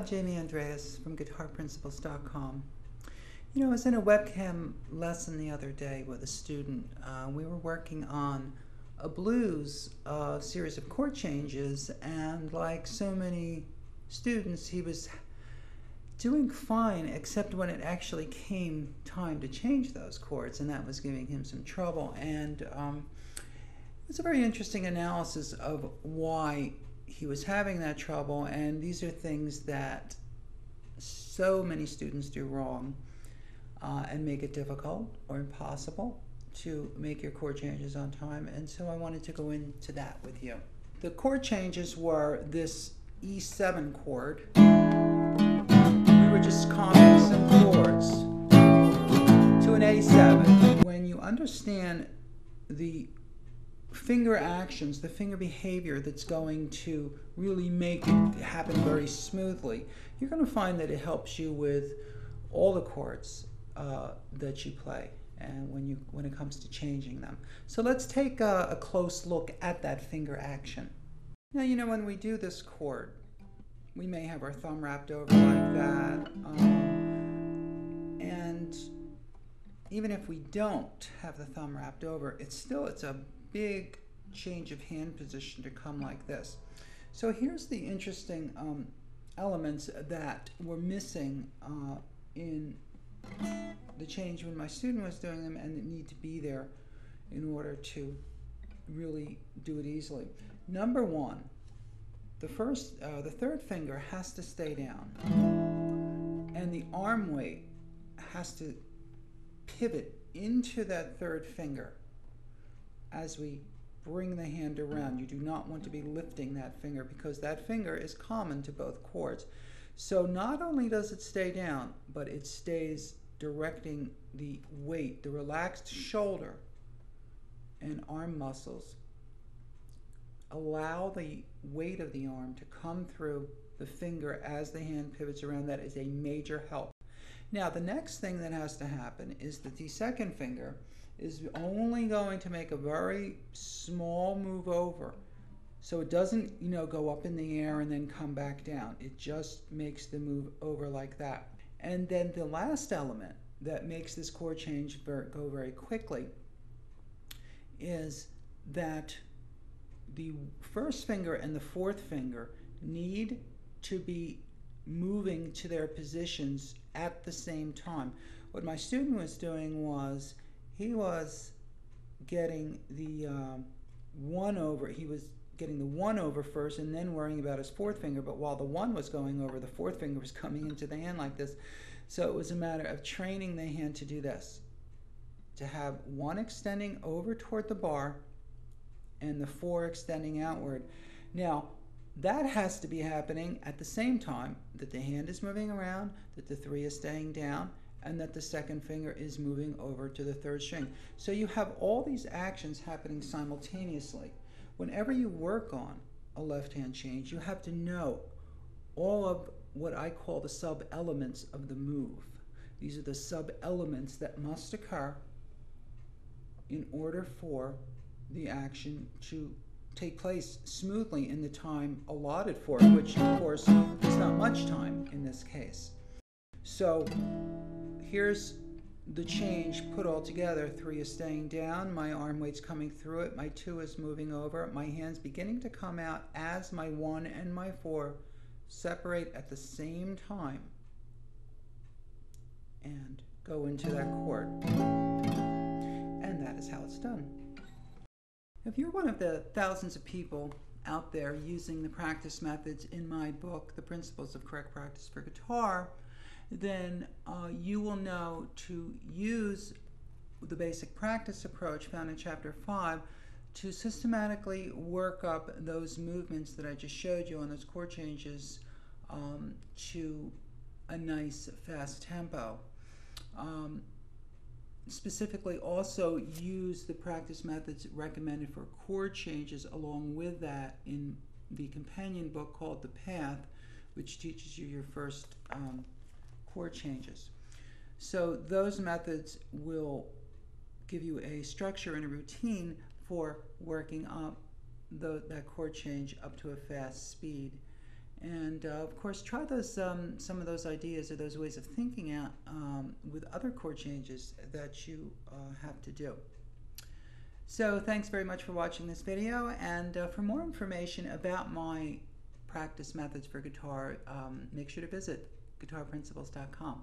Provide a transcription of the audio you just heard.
I'm Jamie Andreas from GuitarPrinciples.com. You know, I was in a webcam lesson the other day with a student. We were working on a blues series of chord changes, and like so many students, he was doing fine except when it actually came time to change those chords, and that was giving him some trouble. And it was a very interesting analysis of why he was having that trouble, and these are things that so many students do wrong and make it difficult or impossible to make your chord changes on time. And so I wanted to go into that with you. The chord changes were this E7 chord. We were just combing some chords to an A7. When you understand the finger actions, the finger behavior that's going to really make it happen very smoothly, you're going to find that it helps you with all the chords that you play and when it comes to changing them. So let's take a close look at that finger action. Now, you know, when we do this chord, we may have our thumb wrapped over like that, and even if we don't have the thumb wrapped over, it's a big change of hand position to come like this. So here's the interesting elements that were missing in the change when my student was doing them, and that need to be there in order to really do it easily. Number one, the third finger has to stay down, and the arm weight has to pivot into that third finger as we bring the hand around. You do not want to be lifting that finger because that finger is common to both chords. So not only does it stay down, but it stays directing the weight, the relaxed shoulder and arm muscles allow the weight of the arm to come through the finger as the hand pivots around. That is a major help. Now, the next thing that has to happen is that the second finger is only going to make a very small move over. So it doesn't, you know, go up in the air and then come back down. It just makes the move over like that. And then the last element that makes this chord change go very quickly is that the first finger and the fourth finger need to be moving to their positions at the same time. What my student was doing was he was getting the one over. He was getting the one over first and then worrying about his fourth finger, but while the one was going over, the fourth finger was coming into the hand like this. So it was a matter of training the hand to do this, to have one extending over toward the bar and the four extending outward. Now, that has to be happening at the same time that the hand is moving around, that the three is staying down, and that the second finger is moving over to the third string. So you have all these actions happening simultaneously. Whenever you work on a left-hand change, you have to know all of what I call the sub-elements of the move. These are the sub-elements that must occur in order for the action to take place smoothly in the time allotted for it, which of course is not much time in this case. So here's the change put all together. 3 is staying down, my arm weight's coming through it, my 2 is moving over, my hand's beginning to come out as my 1 and my 4 separate at the same time and go into that chord. And that is how it's done. If you're one of the thousands of people out there using the practice methods in my book, The Principles of Correct Practice for Guitar, then you will know to use the basic practice approach found in Chapter 5 to systematically work up those movements that I just showed you on those chord changes to a nice fast tempo. Specifically also use the practice methods recommended for chord changes along with that in the companion book called The Path, which teaches you your first chord changes. So those methods will give you a structure and a routine for working up that chord change up to a fast speed. And of course, try those some of those ideas or those ways of thinking out with other chord changes that you have to do. So thanks very much for watching this video, and for more information about my practice methods for guitar, make sure to visit guitarprinciples.com.